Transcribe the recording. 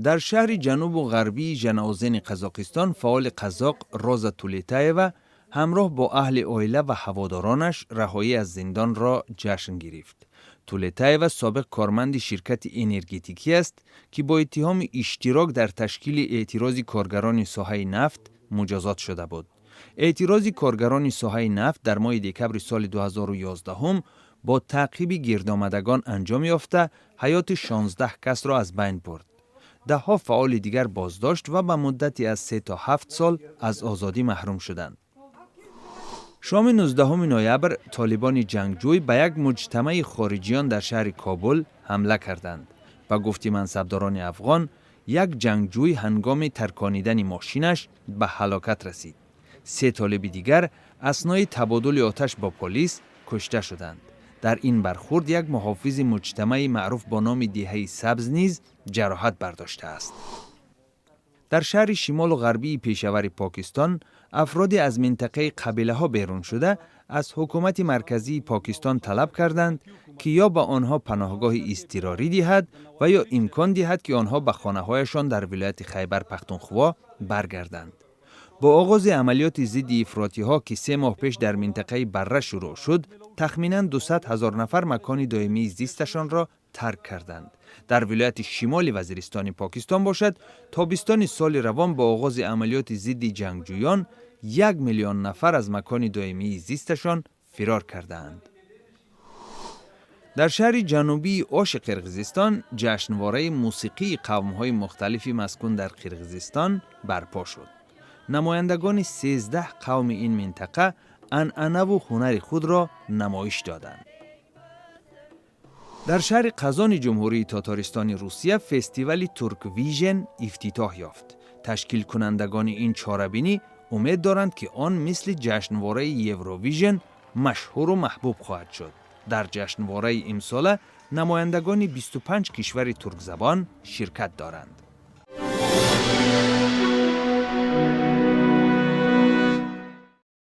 در شهر جنوب و غربی ژناوزن قزاقستان فعال قزاق روزا تولتایوا همراه با اهل عائله و هوادارانش رهایی از زندان را جشن گرفت. تولتایوا سابق کارمند شرکت انرژتیکی است که با اتهام اشتراک در تشکیل اعتراض کارگران ساحه نفت مجازات شده بود. اعتراض کارگران ساحه نفت در ماه دکبر سال 2011 با تعقیب گردآمدگان انجام یافته حیات 16 کس را از بین برد. ده‌ها فعال دیگر بازداشت و به مدتی از 3 تا 7 سال از آزادی محروم شدند. شام 19 نوامبر طالبان جنگجوی به یک مجتمع خارجیان در شهر کابل حمله کردند. به گفته منصبداران افغان، یک جنگجوی هنگام ترکانیدن ماشینش به هلاکت رسید. 3 طالب دیگر اثنای تبادل آتش با پلیس کشته شدند. در این برخورد یک محافظ مجتمع معروف با نام دهه سبز نیز جراحت برداشته است. در شهر شمال و غربی پیشور پاکستان، افرادی از منطقه قبیله ها بیرون شده از حکومت مرکزی پاکستان طلب کردند که یا به آنها پناهگاه اضطراری دهد و یا امکان دهد که آنها به خانه هایشان در ولایت خیبر پختونخوا برگردند. با آغاز عملیات ضد افراطی ها که 3 ماه پیش در منطقه بره شروع شد، تخمیناً 200,000 نفر مکان دائمی زیستشان را ترک کردند. در ولایت شمال وزیرستان پاکستان باشد، تابستان سال روان با آغاز عملیات ضد جنگجویان 1 میلیون نفر از مکان دائمی زیستشان فرار کردند. در شهر جنوبی اوش قرقیزستان جشنواره موسیقی قوم‌های مختلفی مسکون در قرقیزستان برپا شد. نمایندگان 13 قوم این منطقه عنعنه و هنر خود را نمایش دادند. در شهر قزان جمهوری تاتارستان روسیه فستیوال ترک ویژن افتتاح یافت. تشکیل کنندگان این چهاربینی امید دارند که آن مثل جشنواره یوروویژن مشهور و محبوب خواهد شد. در جشنواره امساله نمایندگان 25 کشور ترک زبان شرکت دارند.